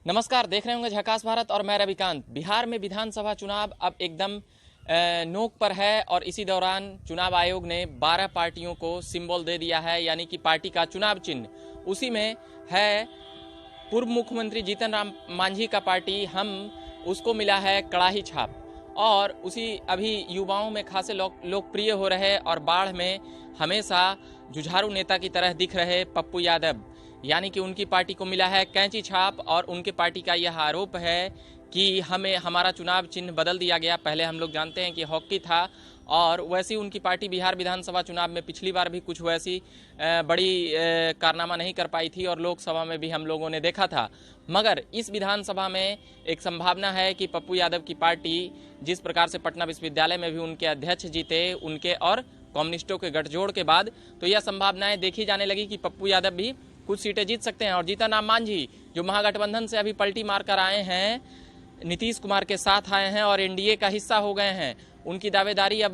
नमस्कार, देख रहे होंगे झकास भारत और मैं रविकांत। बिहार में विधानसभा चुनाव अब एकदम नोक पर है और इसी दौरान चुनाव आयोग ने 12 पार्टियों को सिंबल दे दिया है, यानी कि पार्टी का चुनाव चिन्ह उसी में है। पूर्व मुख्यमंत्री जीतन राम मांझी का पार्टी हम उसको मिला है कड़ाही छाप, और उसी अभी युवाओं में खासे लोकप्रिय हो रहे और बाढ़ में हमेशा जुझारू नेता की तरह दिख रहे पप्पू यादव, यानी कि उनकी पार्टी को मिला है कैंची छाप। और उनके पार्टी का यह आरोप है कि हमारा चुनाव चिन्ह बदल दिया गया। पहले हम लोग जानते हैं कि हॉकी था, और वैसी उनकी पार्टी बिहार विधानसभा चुनाव में पिछली बार भी कुछ वैसी बड़ी कारनामा नहीं कर पाई थी, और लोकसभा में भी हम लोगों ने देखा था। मगर इस विधानसभा में एक संभावना है कि पप्पू यादव की पार्टी, जिस प्रकार से पटना विश्वविद्यालय में भी उनके अध्यक्ष जीते उनके और कम्युनिस्टों के गठजोड़ के बाद, तो यह संभावनाएं देखी जाने लगी कि पप्पू यादव भी कुछ सीटें जीत सकते हैं। और जीतन राम मांझी जो महागठबंधन से अभी पलटी मारकर आए हैं, नीतीश कुमार के साथ आए हैं और एनडीए का हिस्सा हो गए हैं, उनकी दावेदारी अब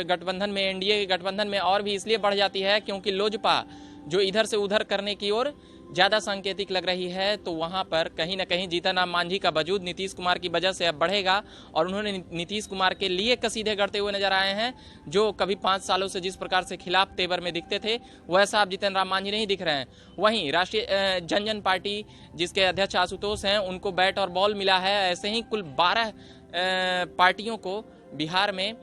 गठबंधन में, एनडीए गठबंधन में और भी इसलिए बढ़ जाती है क्योंकि लोजपा जो इधर से उधर करने की ओर ज़्यादा सांकेतिक लग रही है। तो वहाँ पर कहीं ना कहीं जीतन राम मांझी का वजूद नीतीश कुमार की वजह से अब बढ़ेगा, और उन्होंने नीतीश कुमार के लिए कसीदे गढ़ते हुए नजर आए हैं। जो कभी 5 सालों से जिस प्रकार से खिलाफ तेवर में दिखते थे, वैसा अब जीतन राम मांझी नहीं दिख रहे हैं। वहीं राष्ट्रीय जनजन पार्टी जिसके अध्यक्ष आशुतोष हैं, उनको बैट और बॉल मिला है। ऐसे ही कुल 12 पार्टियों को बिहार में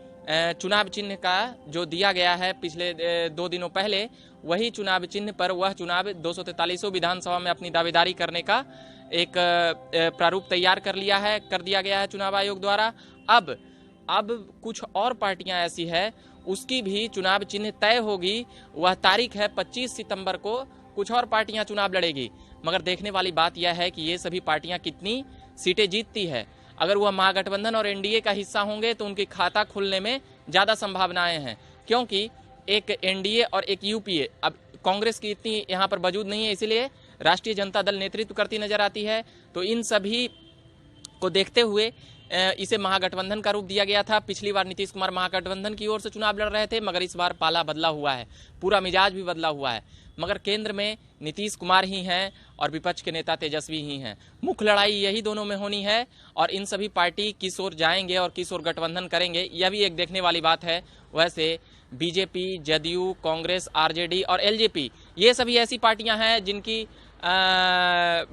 चुनाव चिन्ह का जो दिया गया है पिछले 2 दिनों पहले, वही चुनाव चिन्ह पर वह चुनाव 243 विधानसभा में अपनी दावेदारी करने का एक प्रारूप तैयार कर दिया गया है चुनाव आयोग द्वारा। अब कुछ और पार्टियां ऐसी है, उसकी भी चुनाव चिन्ह तय होगी। वह तारीख है 25 सितंबर को कुछ और पार्टियां चुनाव लड़ेगी। मगर देखने वाली बात यह है कि ये सभी पार्टियां कितनी सीटें जीतती है। अगर वह महागठबंधन और एनडीए का हिस्सा होंगे तो उनके खाता खुलने में ज़्यादा संभावनाएं हैं, क्योंकि एक एनडीए और एक यूपीए, अब कांग्रेस की इतनी यहाँ पर वजूद नहीं है, इसीलिए राष्ट्रीय जनता दल नेतृत्व करती नजर आती है। तो इन सभी को देखते हुए इसे महागठबंधन का रूप दिया गया था। पिछली बार नीतीश कुमार महागठबंधन की ओर से चुनाव लड़ रहे थे, मगर इस बार पाला बदला हुआ है, पूरा मिजाज भी बदला हुआ है। मगर केंद्र में नीतीश कुमार ही हैं और विपक्ष के नेता तेजस्वी ही हैं। मुख्य लड़ाई यही दोनों में होनी है, और इन सभी पार्टी किस ओर जाएंगे और किस ओर गठबंधन करेंगे, यह भी एक देखने वाली बात है। वैसे बीजेपी, जदयू, कांग्रेस, आरजेडी और एलजेपी, ये सभी ऐसी पार्टियां हैं जिनकी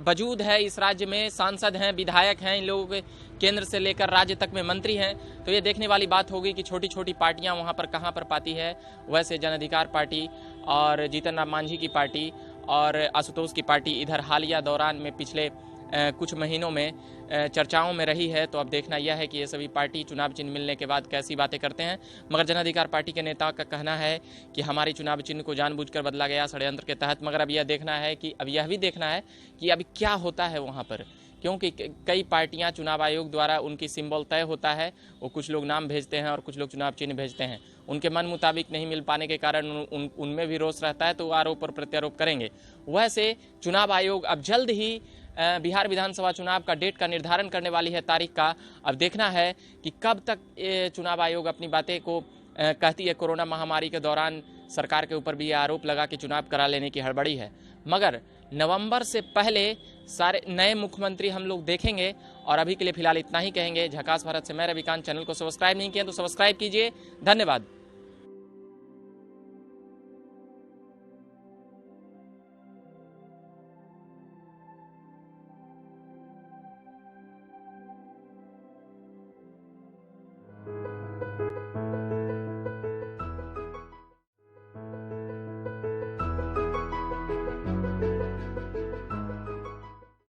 वजूद है इस राज्य में, सांसद हैं, विधायक हैं, इन लोगों के केंद्र से लेकर राज्य तक में मंत्री हैं। तो ये देखने वाली बात होगी कि छोटी छोटी पार्टियां वहां पर कहां पर पाती है। वैसे जन अधिकार पार्टी और जीतन राम मांझी की पार्टी और आशुतोष की पार्टी इधर हालिया दौरान में पिछले कुछ महीनों में चर्चाओं में रही है। तो अब देखना यह है कि ये सभी पार्टी चुनाव चिन्ह मिलने के बाद कैसी बातें करते हैं। मगर जन अधिकार पार्टी के नेताओं का कहना है कि हमारी चुनाव चिन्ह को जानबूझकर बदला गया षड्यंत्र के तहत। मगर अब यह देखना है कि अब यह भी देखना है कि अभी क्या होता है वहाँ पर, क्योंकि कई पार्टियां चुनाव आयोग द्वारा उनकी सिंबल तय होता है, वो कुछ लोग नाम भेजते हैं और कुछ लोग चुनाव चिन्ह भेजते हैं। उनके मन मुताबिक नहीं मिल पाने के कारण उनमें भी रोष रहता है, तो वो आरोप और प्रत्यारोप करेंगे। वैसे चुनाव आयोग अब जल्द ही बिहार विधानसभा चुनाव का डेट का निर्धारण करने वाली है, तारीख का। अब देखना है कि कब तक चुनाव आयोग अपनी बातें को कहती है। कोरोना महामारी के दौरान सरकार के ऊपर भी ये आरोप लगा कि चुनाव करा लेने की हड़बड़ी है, मगर नवंबर से पहले सारे नए मुख्यमंत्री हम लोग देखेंगे। और अभी के लिए फिलहाल इतना ही कहेंगे। झकास भारत से मैं रविकांत। चैनल को सब्सक्राइब नहीं किया तो सब्सक्राइब कीजिए। धन्यवाद।